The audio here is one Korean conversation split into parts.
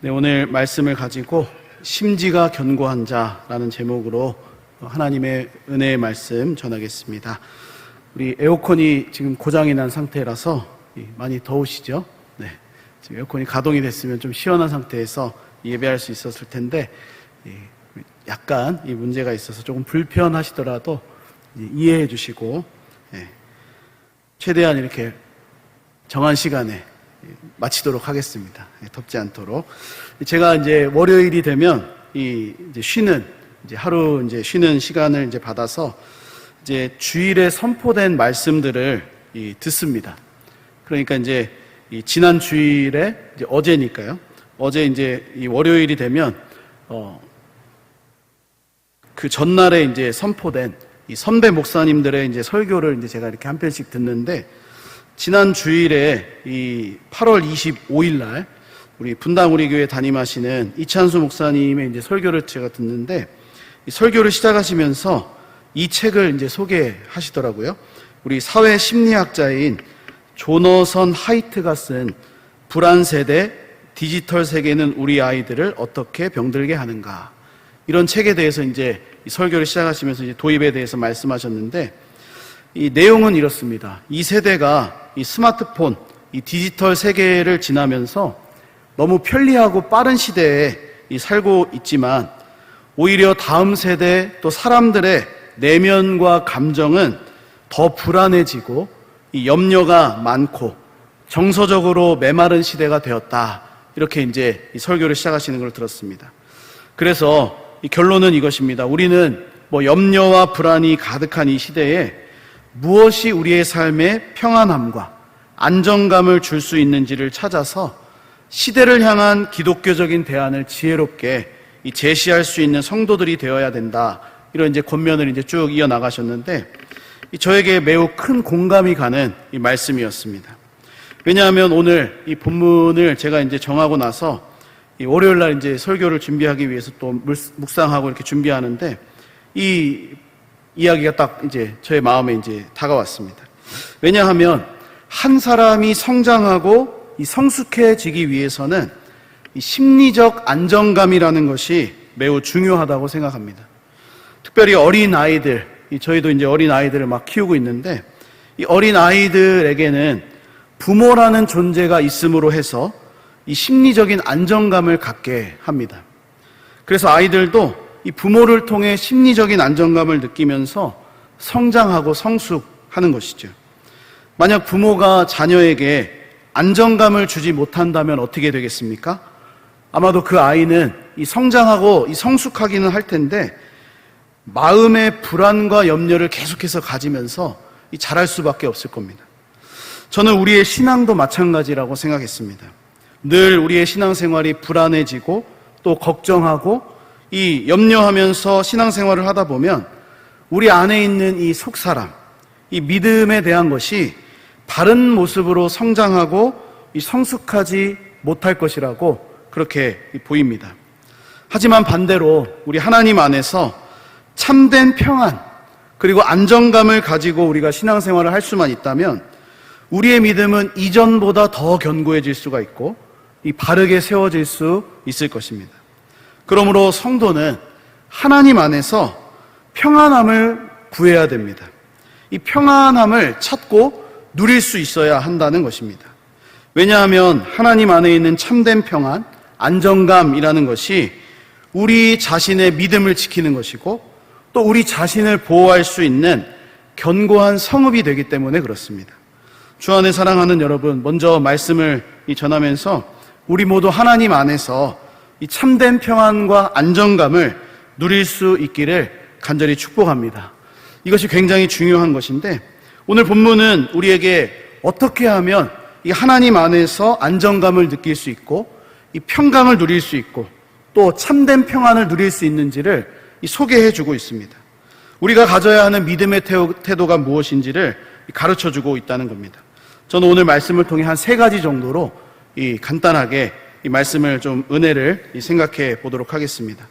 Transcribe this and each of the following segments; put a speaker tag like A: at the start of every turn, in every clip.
A: 네, 오늘 말씀을 가지고 심지가 견고한 자라는 제목으로 하나님의 은혜의 말씀 전하겠습니다. 우리 에어컨이 지금 고장이 난 상태라서 많이 더우시죠? 네, 지금 에어컨이 가동이 됐으면 좀 시원한 상태에서 예배할 수 있었을 텐데 약간 이 문제가 있어서 조금 불편하시더라도 이해해 주시고 최대한 이렇게 정한 시간에 마치도록 하겠습니다. 덥지 않도록. 제가 이제 월요일이 되면 이제 하루 쉬는 시간을 이제 받아서 이제 주일에 선포된 말씀들을 듣습니다. 그러니까 이제 지난 주일에 이제 어제니까요. 어제 이제 이 월요일이 되면 그 전날에 이제 선포된 이 선배 목사님들의 이제 설교를 이제 제가 이렇게 한 편씩 듣는데, 지난 주일에 이 8월 25일 날 우리 분당 우리 교회 담임하시는 이찬수 목사님의 이제 설교를 제가 듣는데, 이 설교를 시작하시면서 이 책을 이제 소개하시더라고요. 우리 사회 심리학자인 조너선 하이트가 쓴 불안 세대 디지털 세계는 우리 아이들을 어떻게 병들게 하는가, 이런 책에 대해서 이제 이 설교를 시작하시면서 이제 도입에 대해서 말씀하셨는데, 이 내용은 이렇습니다. 이 세대가 이 스마트폰, 이 디지털 세계를 지나면서 너무 편리하고 빠른 시대에 살고 있지만, 오히려 다음 세대 또 사람들의 내면과 감정은 더 불안해지고 이 염려가 많고 정서적으로 메마른 시대가 되었다. 이렇게 이제 이 설교를 시작하시는 걸 들었습니다. 그래서 이 결론은 이것입니다. 우리는 염려와 불안이 가득한 이 시대에 무엇이 우리의 삶에 평안함과 안정감을 줄 수 있는지를 찾아서 시대를 향한 기독교적인 대안을 지혜롭게 제시할 수 있는 성도들이 되어야 된다. 이런 이제 권면을 이제 쭉 이어나가셨는데, 저에게 매우 큰 공감이 가는 이 말씀이었습니다. 왜냐하면 오늘 이 본문을 제가 이제 정하고 나서 이 월요일 날 이제 설교를 준비하기 위해서 또 묵상하고 이렇게 준비하는데, 이 이야기가 딱 이제 저의 마음에 이제 다가왔습니다. 왜냐하면 한 사람이 성장하고 이 성숙해지기 위해서는 이 심리적 안정감이라는 것이 매우 중요하다고 생각합니다. 특별히 어린 아이들, 저희도 이제 어린 아이들을 막 키우고 있는데, 이 어린 아이들에게는 부모라는 존재가 있음으로 해서 이 심리적인 안정감을 갖게 합니다. 그래서 아이들도 이 부모를 통해 심리적인 안정감을 느끼면서 성장하고 성숙하는 것이죠. 만약 부모가 자녀에게 안정감을 주지 못한다면 어떻게 되겠습니까? 아마도 그 아이는 이 성장하고 이 성숙하기는 할 텐데 마음의 불안과 염려를 계속해서 가지면서 이 자랄 수밖에 없을 겁니다. 저는 우리의 신앙도 마찬가지라고 생각했습니다. 늘 우리의 신앙생활이 불안해지고 또 걱정하고 이 염려하면서 신앙생활을 하다 보면 우리 안에 있는 이 속사람, 이 믿음에 대한 것이 바른 모습으로 성장하고 이 성숙하지 못할 것이라고 그렇게 보입니다. 하지만 반대로 우리 하나님 안에서 참된 평안 그리고 안정감을 가지고 우리가 신앙생활을 할 수만 있다면 우리의 믿음은 이전보다 더 견고해질 수가 있고 이 바르게 세워질 수 있을 것입니다. 그러므로 성도는 하나님 안에서 평안함을 구해야 됩니다. 이 평안함을 찾고 누릴 수 있어야 한다는 것입니다. 왜냐하면 하나님 안에 있는 참된 평안, 안정감이라는 것이 우리 자신의 믿음을 지키는 것이고 또 우리 자신을 보호할 수 있는 견고한 성읍이 되기 때문에 그렇습니다. 주 안에 사랑하는 여러분, 먼저 말씀을 전하면서 우리 모두 하나님 안에서 이 참된 평안과 안정감을 누릴 수 있기를 간절히 축복합니다. 이것이 굉장히 중요한 것인데, 오늘 본문은 우리에게 어떻게 하면 이 하나님 안에서 안정감을 느낄 수 있고 이 평강을 누릴 수 있고 또 참된 평안을 누릴 수 있는지를 소개해 주고 있습니다. 우리가 가져야 하는 믿음의 태도가 무엇인지를 가르쳐 주고 있다는 겁니다. 저는 오늘 말씀을 통해 한 3가지 정도로 간단하게 이 말씀을 좀 은혜를 생각해 보도록 하겠습니다.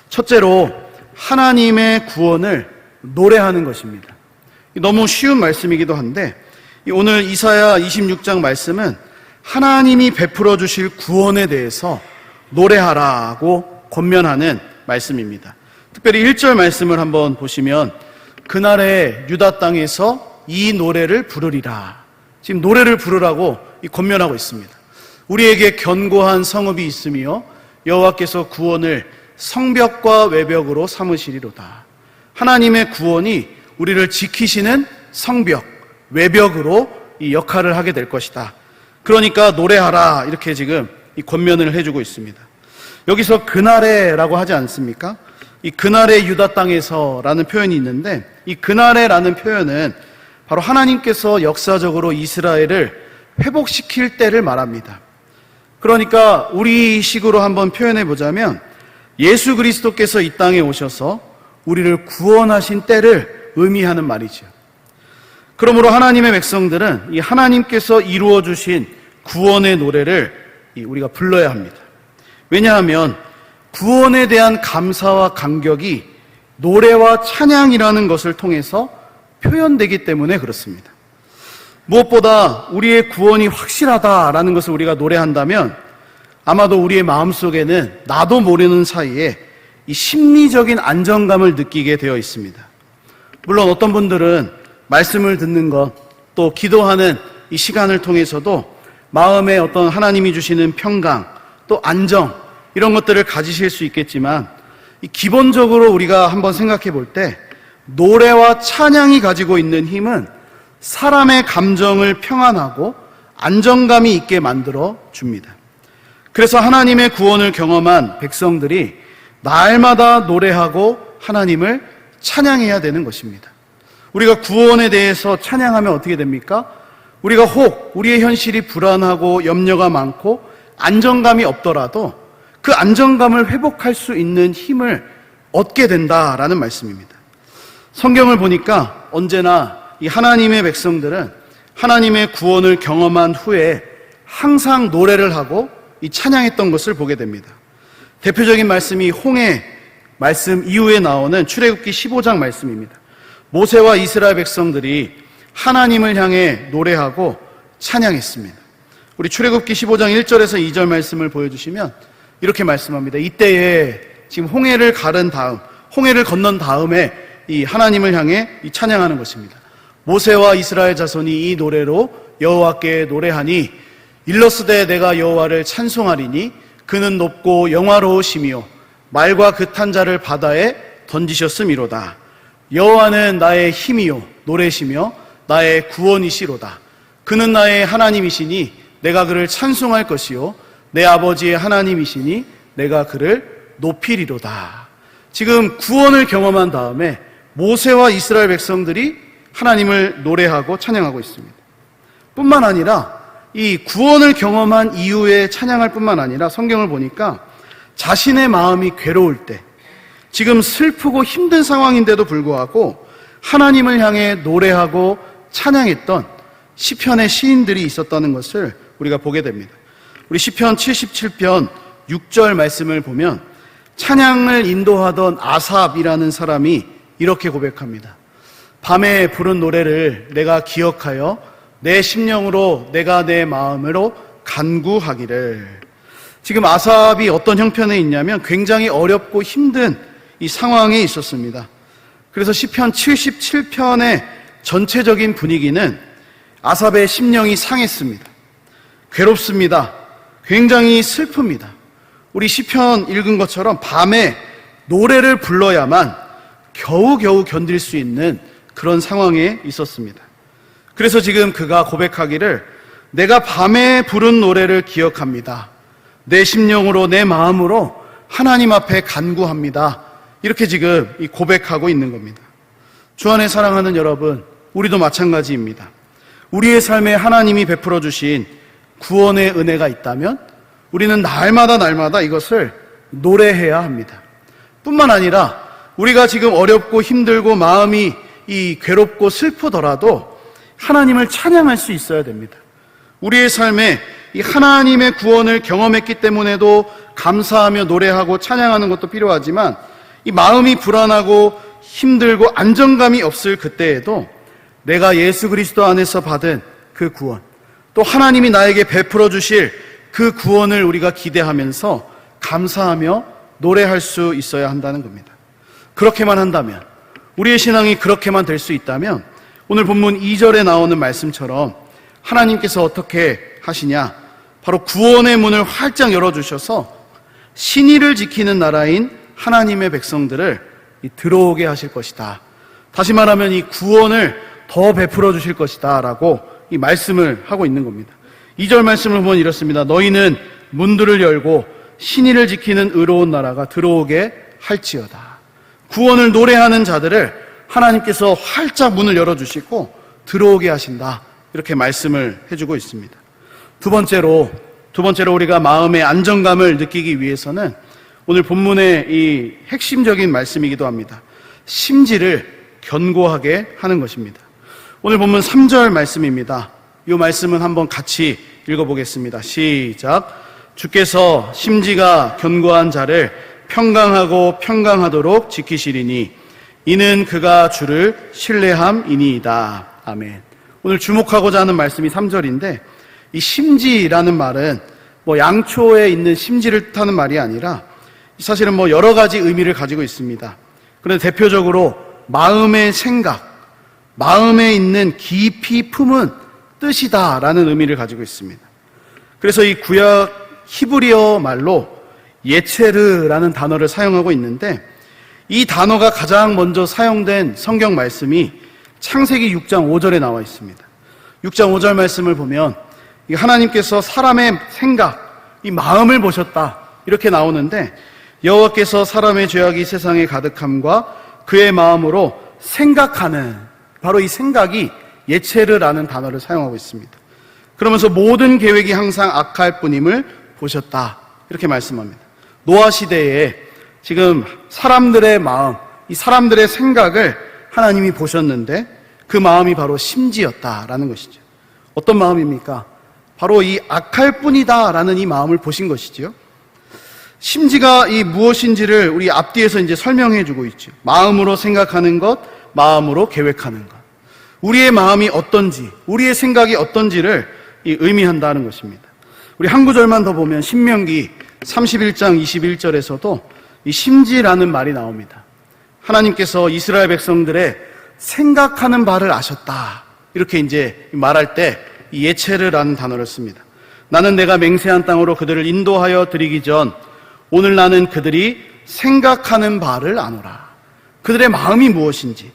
A: 첫째로 하나님의 구원을 노래하는 것입니다. 너무 쉬운 말씀이기도 한데, 오늘 이사야 26장 말씀은 하나님이 베풀어 주실 구원에 대해서 노래하라고 권면하는 말씀입니다. 특별히 1절 말씀을 한번 보시면 그날에 유다 땅에서 이 노래를 부르리라. 지금 노래를 부르라고 권면하고 있습니다. 우리에게 견고한 성읍이 있으며 여호와께서 구원을 성벽과 외벽으로 삼으시리로다. 하나님의 구원이 우리를 지키시는 성벽, 외벽으로 이 역할을 하게 될 것이다. 그러니까 노래하라, 이렇게 지금 이 권면을 해주고 있습니다. 여기서 그날에라고 하지 않습니까? 이 그날에 유다 땅에서라는 표현이 있는데, 이 그날에라는 표현은 바로 하나님께서 역사적으로 이스라엘을 회복시킬 때를 말합니다. 그러니까 우리식으로 한번 표현해 보자면 예수 그리스도께서 이 땅에 오셔서 우리를 구원하신 때를 의미하는 말이죠. 그러므로 하나님의 백성들은 이 하나님께서 이루어 주신 구원의 노래를 우리가 불러야 합니다. 왜냐하면 구원에 대한 감사와 감격이 노래와 찬양이라는 것을 통해서 표현되기 때문에 그렇습니다. 무엇보다 우리의 구원이 확실하다라는 것을 우리가 노래한다면 아마도 우리의 마음속에는 나도 모르는 사이에 이 심리적인 안정감을 느끼게 되어 있습니다. 물론 어떤 분들은 말씀을 듣는 것, 또 기도하는 이 시간을 통해서도 마음에 어떤 하나님이 주시는 평강, 또 안정, 이런 것들을 가지실 수 있겠지만 기본적으로 우리가 한번 생각해 볼 때 노래와 찬양이 가지고 있는 힘은 사람의 감정을 평안하고 안정감이 있게 만들어 줍니다. 그래서 하나님의 구원을 경험한 백성들이 날마다 노래하고 하나님을 찬양해야 되는 것입니다. 우리가 구원에 대해서 찬양하면 어떻게 됩니까? 우리가 혹 우리의 현실이 불안하고 염려가 많고 안정감이 없더라도 그 안정감을 회복할 수 있는 힘을 얻게 된다라는 말씀입니다. 성경을 보니까 언제나 이 하나님의 백성들은 하나님의 구원을 경험한 후에 항상 노래를 하고 이 찬양했던 것을 보게 됩니다. 대표적인 말씀이 홍해 말씀 이후에 나오는 출애굽기 15장 말씀입니다. 모세와 이스라엘 백성들이 하나님을 향해 노래하고 찬양했습니다. 우리 출애굽기 15장 1절에서 2절 말씀을 보여주시면 이렇게 말씀합니다. 이때에 지금 홍해를 건넌 다음에 이 하나님을 향해 이 찬양하는 것입니다. 모세와 이스라엘 자손이 이 노래로 여호와께 노래하니 일러스되 내가 여호와를 찬송하리니 그는 높고 영화로우시며 말과 그 탄 자를 바다에 던지셨음이로다. 여호와는 나의 힘이요 노래시며 나의 구원이시로다. 그는 나의 하나님이시니 내가 그를 찬송할 것이요 내 아버지의 하나님이시니 내가 그를 높이리로다. 지금 구원을 경험한 다음에 모세와 이스라엘 백성들이 하나님을 노래하고 찬양하고 있습니다. 뿐만 아니라 이 구원을 경험한 이후에 찬양할 뿐만 아니라 성경을 보니까 자신의 마음이 괴로울 때, 지금 슬프고 힘든 상황인데도 불구하고 하나님을 향해 노래하고 찬양했던 시편의 시인들이 있었다는 것을 우리가 보게 됩니다. 우리 시편 77편 6절 말씀을 보면 찬양을 인도하던 아삽이라는 사람이 이렇게 고백합니다. 밤에 부른 노래를 내가 기억하여 내 심령으로 내가 내 마음으로 간구하기를. 지금 아삽이 어떤 형편에 있냐면 굉장히 어렵고 힘든 이 상황에 있었습니다. 그래서 시편 77편의 전체적인 분위기는 아삽의 심령이 상했습니다. 괴롭습니다. 굉장히 슬픕니다. 우리 시편 읽은 것처럼 밤에 노래를 불러야만 겨우겨우 견딜 수 있는 그런 상황에 있었습니다. 그래서 지금 그가 고백하기를 내가 밤에 부른 노래를 기억합니다. 내 심령으로 내 마음으로 하나님 앞에 간구합니다. 이렇게 지금 고백하고 있는 겁니다. 주 안에 사랑하는 여러분, 우리도 마찬가지입니다. 우리의 삶에 하나님이 베풀어 주신 구원의 은혜가 있다면 우리는 날마다 이것을 노래해야 합니다. 뿐만 아니라 우리가 지금 어렵고 힘들고 마음이 괴롭고 슬프더라도 하나님을 찬양할 수 있어야 됩니다. 우리의 삶에 이 하나님의 구원을 경험했기 때문에도 감사하며 노래하고 찬양하는 것도 필요하지만 이 마음이 불안하고 힘들고 안정감이 없을 그때에도 내가 예수 그리스도 안에서 받은 그 구원, 또 하나님이 나에게 베풀어 주실 그 구원을 우리가 기대하면서 감사하며 노래할 수 있어야 한다는 겁니다. 그렇게만 한다면, 우리의 신앙이 그렇게만 될 수 있다면 오늘 본문 2절에 나오는 말씀처럼 하나님께서 어떻게 하시냐? 바로 구원의 문을 활짝 열어주셔서 신의를 지키는 나라인 하나님의 백성들을 들어오게 하실 것이다. 다시 말하면 이 구원을 더 베풀어 주실 것이다 라고 이 말씀을 하고 있는 겁니다. 2절 말씀을 보면 이렇습니다. 너희는 문들을 열고 신의를 지키는 의로운 나라가 들어오게 할지어다. 구원을 노래하는 자들을 하나님께서 활짝 문을 열어주시고 들어오게 하신다. 이렇게 말씀을 해주고 있습니다. 두 번째로 우리가 마음의 안정감을 느끼기 위해서는 오늘 본문의 이 핵심적인 말씀이기도 합니다. 심지를 견고하게 하는 것입니다. 오늘 본문 3절 말씀입니다. 이 말씀은 한번 같이 읽어보겠습니다. 시작. 주께서 심지가 견고한 자를 평강하고 평강하도록 지키시리니 이는 그가 주를 신뢰함이니이다. 아멘. 오늘 주목하고자 하는 말씀이 3절인데 이 심지라는 말은 양초에 있는 심지를 뜻하는 말이 아니라 사실은 여러 가지 의미를 가지고 있습니다. 그런데 대표적으로 마음의 생각, 마음에 있는 깊이 품은 뜻이다라는 의미를 가지고 있습니다. 그래서 이 구약 히브리어 말로 예체르라는 단어를 사용하고 있는데 이 단어가 가장 먼저 사용된 성경 말씀이 창세기 6장 5절에 나와 있습니다. 6장 5절 말씀을 보면 하나님께서 사람의 생각, 이 마음을 보셨다 이렇게 나오는데 여호와께서 사람의 죄악이 세상에 가득함과 그의 마음으로 생각하는, 바로 이 생각이 예체르라는 단어를 사용하고 있습니다. 그러면서 모든 계획이 항상 악할 뿐임을 보셨다 이렇게 말씀합니다. 노아 시대에 지금 사람들의 마음, 이 사람들의 생각을 하나님이 보셨는데 그 마음이 바로 심지였다라는 것이죠. 어떤 마음입니까? 바로 이 악할 뿐이다 라는 이 마음을 보신 것이지요. 심지가 이 무엇인지를 우리 앞뒤에서 이제 설명해 주고 있죠. 마음으로 생각하는 것, 마음으로 계획하는 것. 우리의 마음이 어떤지, 우리의 생각이 어떤지를 의미한다는 것입니다. 우리 한 구절만 더 보면 신명기 31장 21절에서도 이 심지라는 말이 나옵니다. 하나님께서 이스라엘 백성들의 생각하는 바를 아셨다. 이렇게 이제 말할 때 이 예체르라는 단어를 씁니다. 나는 내가 맹세한 땅으로 그들을 인도하여 드리기 전 오늘 나는 그들이 생각하는 바를 아노라. 그들의 마음이 무엇인지,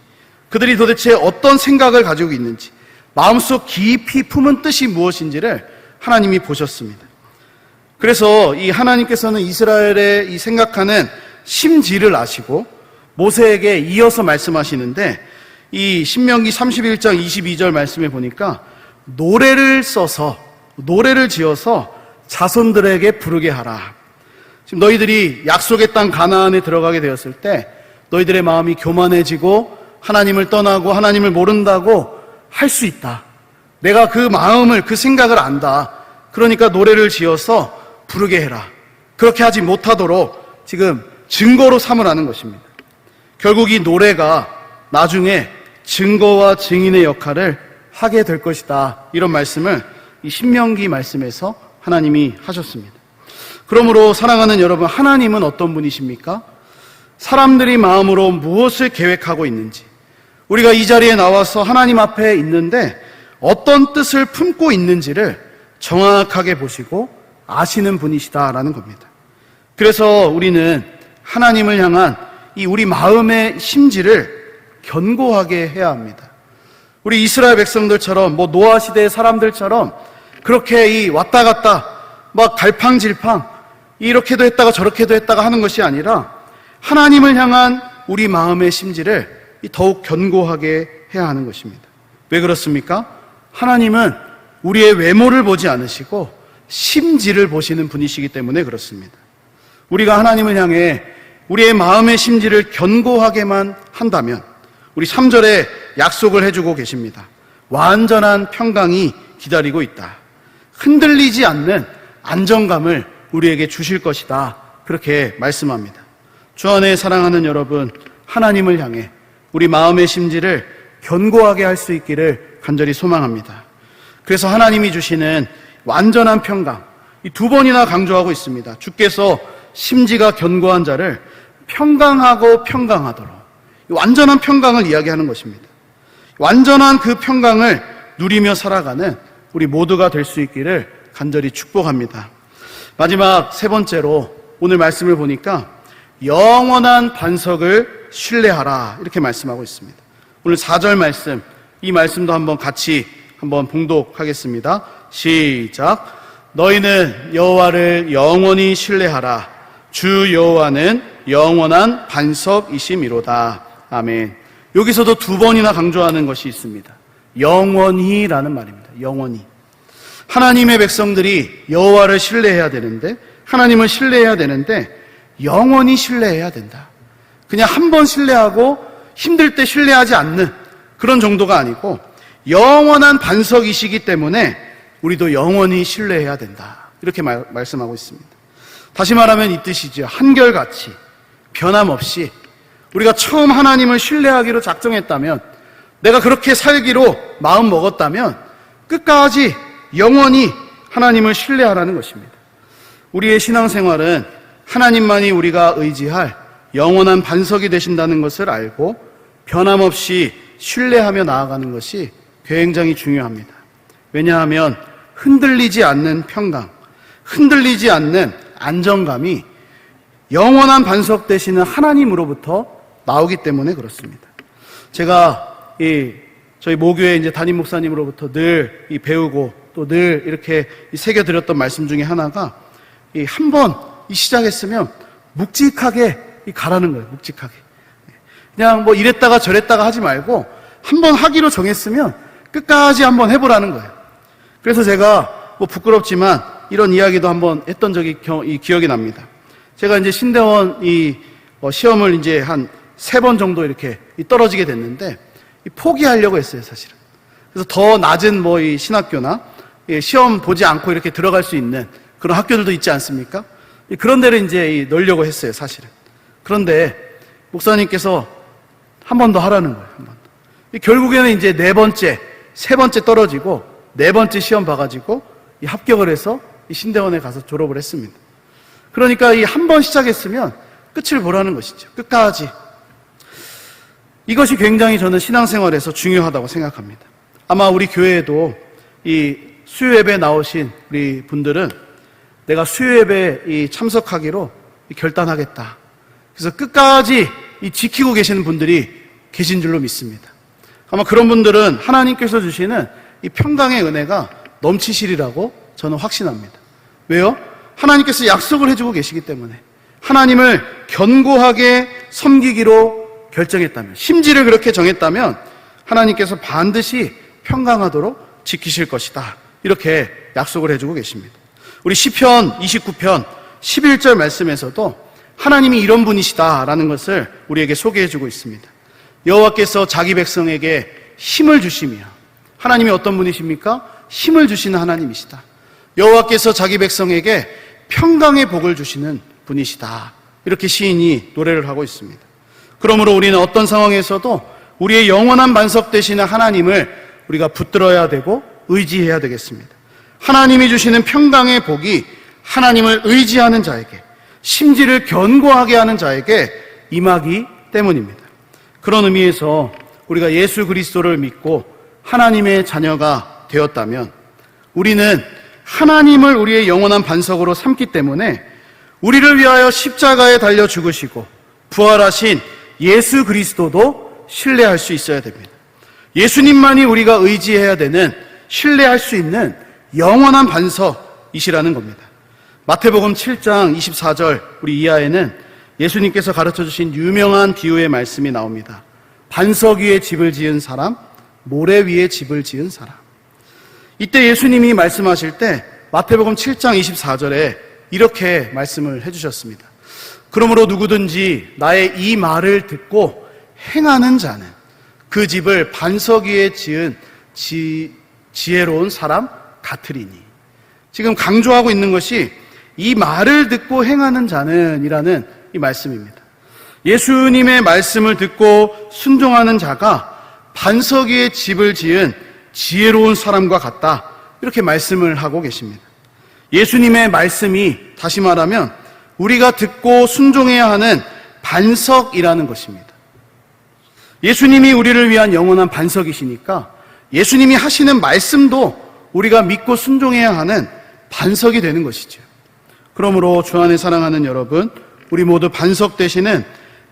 A: 그들이 도대체 어떤 생각을 가지고 있는지, 마음속 깊이 품은 뜻이 무엇인지를 하나님이 보셨습니다. 그래서 이 하나님께서는 이스라엘의 이 생각하는 심지를 아시고 모세에게 이어서 말씀하시는데 이 신명기 31장 22절 말씀에 보니까 노래를 지어서 자손들에게 부르게 하라. 지금 너희들이 약속의 땅 가나안에 들어가게 되었을 때 너희들의 마음이 교만해지고 하나님을 떠나고 하나님을 모른다고 할 수 있다. 내가 그 마음을, 그 생각을 안다. 그러니까 노래를 지어서 부르게 해라. 그렇게 하지 못하도록 지금 증거로 삼으라는 것입니다. 결국 이 노래가 나중에 증거와 증인의 역할을 하게 될 것이다. 이런 말씀을 이 신명기 말씀에서 하나님이 하셨습니다. 그러므로 사랑하는 여러분, 하나님은 어떤 분이십니까? 사람들이 마음으로 무엇을 계획하고 있는지, 우리가 이 자리에 나와서 하나님 앞에 있는데 어떤 뜻을 품고 있는지를 정확하게 보시고 아시는 분이시다라는 겁니다. 그래서 우리는 하나님을 향한 이 우리 마음의 심지를 견고하게 해야 합니다. 우리 이스라엘 백성들처럼 노아 시대의 사람들처럼 그렇게 이 왔다 갔다 막 갈팡질팡 이렇게도 했다가 저렇게도 했다가 하는 것이 아니라 하나님을 향한 우리 마음의 심지를 더욱 견고하게 해야 하는 것입니다. 왜 그렇습니까? 하나님은 우리의 외모를 보지 않으시고 심지를 보시는 분이시기 때문에 그렇습니다. 우리가 하나님을 향해 우리의 마음의 심지를 견고하게만 한다면 우리 3절에 약속을 해주고 계십니다. 완전한 평강이 기다리고 있다. 흔들리지 않는 안정감을 우리에게 주실 것이다. 그렇게 말씀합니다. 주 안에 사랑하는 여러분, 하나님을 향해 우리 마음의 심지를 견고하게 할 수 있기를 간절히 소망합니다. 그래서 하나님이 주시는 완전한 평강, 이 두 번이나 강조하고 있습니다. 주께서 심지가 견고한 자를 평강하고 평강하도록, 완전한 평강을 이야기하는 것입니다. 완전한 그 평강을 누리며 살아가는 우리 모두가 될 수 있기를 간절히 축복합니다. 마지막 세 번째로 오늘 말씀을 보니까 영원한 반석을 신뢰하라, 이렇게 말씀하고 있습니다. 오늘 4절 말씀, 이 말씀도 한번 같이 한번 봉독하겠습니다. 시작. 너희는 여호와를 영원히 신뢰하라. 주 여호와는 영원한 반석이심이로다. 아멘. 여기서도 두 번이나 강조하는 것이 있습니다. 영원히라는 말입니다. 영원히. 하나님의 백성들이 여호와를 신뢰해야 되는데, 하나님을 신뢰해야 되는데 영원히 신뢰해야 된다. 그냥 한 번 신뢰하고 힘들 때 신뢰하지 않는 그런 정도가 아니고 영원한 반석이시기 때문에 우리도 영원히 신뢰해야 된다. 이렇게 말씀하고 있습니다. 다시 말하면 이 뜻이죠. 한결같이 변함없이 우리가 처음 하나님을 신뢰하기로 작정했다면, 내가 그렇게 살기로 마음 먹었다면 끝까지 영원히 하나님을 신뢰하라는 것입니다. 우리의 신앙생활은 하나님만이 우리가 의지할 영원한 반석이 되신다는 것을 알고 변함없이 신뢰하며 나아가는 것이 굉장히 중요합니다. 왜냐하면 흔들리지 않는 평강, 흔들리지 않는 안정감이 영원한 반석 되시는 하나님으로부터 나오기 때문에 그렇습니다. 제가 저희 모교회 이제 담임 목사님으로부터 늘 배우고 또 늘 이렇게 새겨드렸던 말씀 중에 하나가, 한 번 시작했으면 묵직하게 가라는 거예요. 묵직하게. 그냥 뭐 이랬다가 저랬다가 하지 말고 한 번 하기로 정했으면 끝까지 한번 해보라는 거예요. 그래서 제가 뭐 부끄럽지만 이런 이야기도 한번 했던 적이 기억이 납니다. 제가 이제 신대원 시험을 이제 한 3번 정도 이렇게 떨어지게 됐는데 포기하려고 했어요, 사실은. 그래서 더 낮은 이 신학교나 시험 보지 않고 이렇게 들어갈 수 있는 그런 학교들도 있지 않습니까? 그런 데를 이제 넣으려고 했어요, 사실은. 그런데 목사님께서 한 번 더 하라는 거예요, 한 번 더. 결국에는 이제 4번째, 3번째 떨어지고 4번째 시험 봐가지고 합격을 해서 신대원에 가서 졸업을 했습니다. 그러니까 한 번 시작했으면 끝을 보라는 것이죠. 끝까지. 이것이 굉장히 저는 신앙생활에서 중요하다고 생각합니다. 아마 우리 교회에도 이 수요예배에 나오신 우리 분들은 내가 수요예배에 참석하기로 결단하겠다. 그래서 끝까지 지키고 계시는 분들이 계신 줄로 믿습니다. 아마 그런 분들은 하나님께서 주시는 이 평강의 은혜가 넘치시리라고 저는 확신합니다. 왜요? 하나님께서 약속을 해주고 계시기 때문에. 하나님을 견고하게 섬기기로 결정했다면, 심지를 그렇게 정했다면 하나님께서 반드시 평강하도록 지키실 것이다. 이렇게 약속을 해주고 계십니다. 우리 시편 29편 11절 말씀에서도 하나님이 이런 분이시다라는 것을 우리에게 소개해주고 있습니다. 여호와께서 자기 백성에게 힘을 주시며, 하나님이 어떤 분이십니까? 힘을 주시는 하나님이시다. 여호와께서 자기 백성에게 평강의 복을 주시는 분이시다. 이렇게 시인이 노래를 하고 있습니다. 그러므로 우리는 어떤 상황에서도 우리의 영원한 반석 되시는 하나님을 우리가 붙들어야 되고 의지해야 되겠습니다. 하나님이 주시는 평강의 복이 하나님을 의지하는 자에게, 심지를 견고하게 하는 자에게 임하기 때문입니다. 그런 의미에서 우리가 예수 그리스도를 믿고 하나님의 자녀가 되었다면 우리는 하나님을 우리의 영원한 반석으로 삼기 때문에 우리를 위하여 십자가에 달려 죽으시고 부활하신 예수 그리스도도 신뢰할 수 있어야 됩니다. 예수님만이 우리가 의지해야 되는, 신뢰할 수 있는 영원한 반석이시라는 겁니다. 마태복음 7장 24절 우리 이하에는 예수님께서 가르쳐주신 유명한 비유의 말씀이 나옵니다. 반석 위에 집을 지은 사람, 모래 위에 집을 지은 사람. 이때 예수님이 말씀하실 때 마태복음 7장 24절에 이렇게 말씀을 해주셨습니다. 그러므로 누구든지 나의 이 말을 듣고 행하는 자는 그 집을 반석 위에 지은 지혜로운 사람 같으리니. 지금 강조하고 있는 것이 이 말을 듣고 행하는 자는 이라는 이 말씀입니다. 예수님의 말씀을 듣고 순종하는 자가 반석 위에 집을 지은 지혜로운 사람과 같다. 이렇게 말씀을 하고 계십니다. 예수님의 말씀이 다시 말하면 우리가 듣고 순종해야 하는 반석이라는 것입니다. 예수님이 우리를 위한 영원한 반석이시니까 예수님이 하시는 말씀도 우리가 믿고 순종해야 하는 반석이 되는 것이죠. 그러므로 주 안에 사랑하는 여러분, 우리 모두 반석 되시는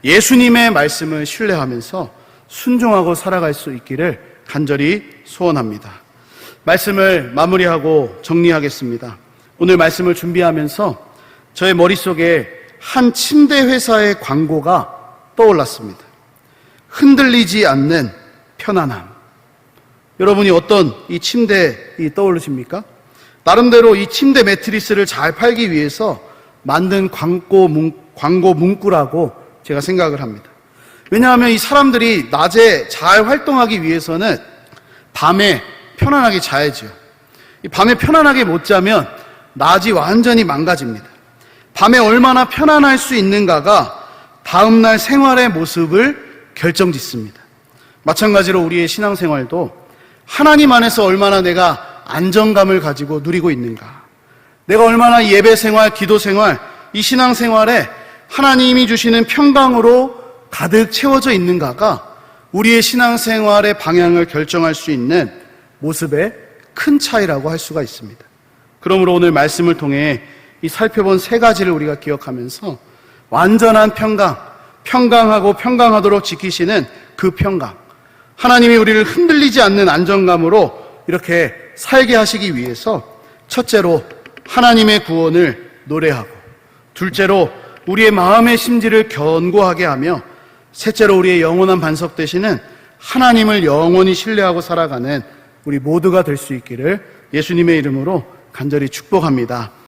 A: 예수님의 말씀을 신뢰하면서 순종하고 살아갈 수 있기를 간절히 소원합니다. 말씀을 마무리하고 정리하겠습니다. 오늘 말씀을 준비하면서 저의 머릿속에 한 침대 회사의 광고가 떠올랐습니다. 흔들리지 않는 편안함. 여러분이 어떤 이 침대이 떠오르십니까? 나름대로 이 침대 매트리스를 잘 팔기 위해서 만든 광고 문구라고 제가 생각을 합니다. 왜냐하면 이 사람들이 낮에 잘 활동하기 위해서는 밤에 편안하게 자야죠. 밤에 편안하게 못 자면 낮이 완전히 망가집니다. 밤에 얼마나 편안할 수 있는가가 다음날 생활의 모습을 결정짓습니다. 마찬가지로 우리의 신앙생활도 하나님 안에서 얼마나 내가 안정감을 가지고 누리고 있는가, 내가 얼마나 예배생활, 기도생활, 이 신앙생활에 하나님이 주시는 평강으로 가득 채워져 있는가가 우리의 신앙생활의 방향을 결정할 수 있는 모습의 큰 차이라고 할 수가 있습니다. 그러므로 오늘 말씀을 통해 이 살펴본 세 가지를 우리가 기억하면서 완전한 평강, 평강하고 평강하도록 지키시는 그 평강, 하나님이 우리를 흔들리지 않는 안정감으로 이렇게 살게 하시기 위해서 첫째로 하나님의 구원을 노래하고, 둘째로 우리의 마음의 심지를 견고하게 하며, 셋째로 우리의 영원한 반석 되시는 하나님을 영원히 신뢰하고 살아가는 우리 모두가 될 수 있기를 예수님의 이름으로 간절히 축복합니다.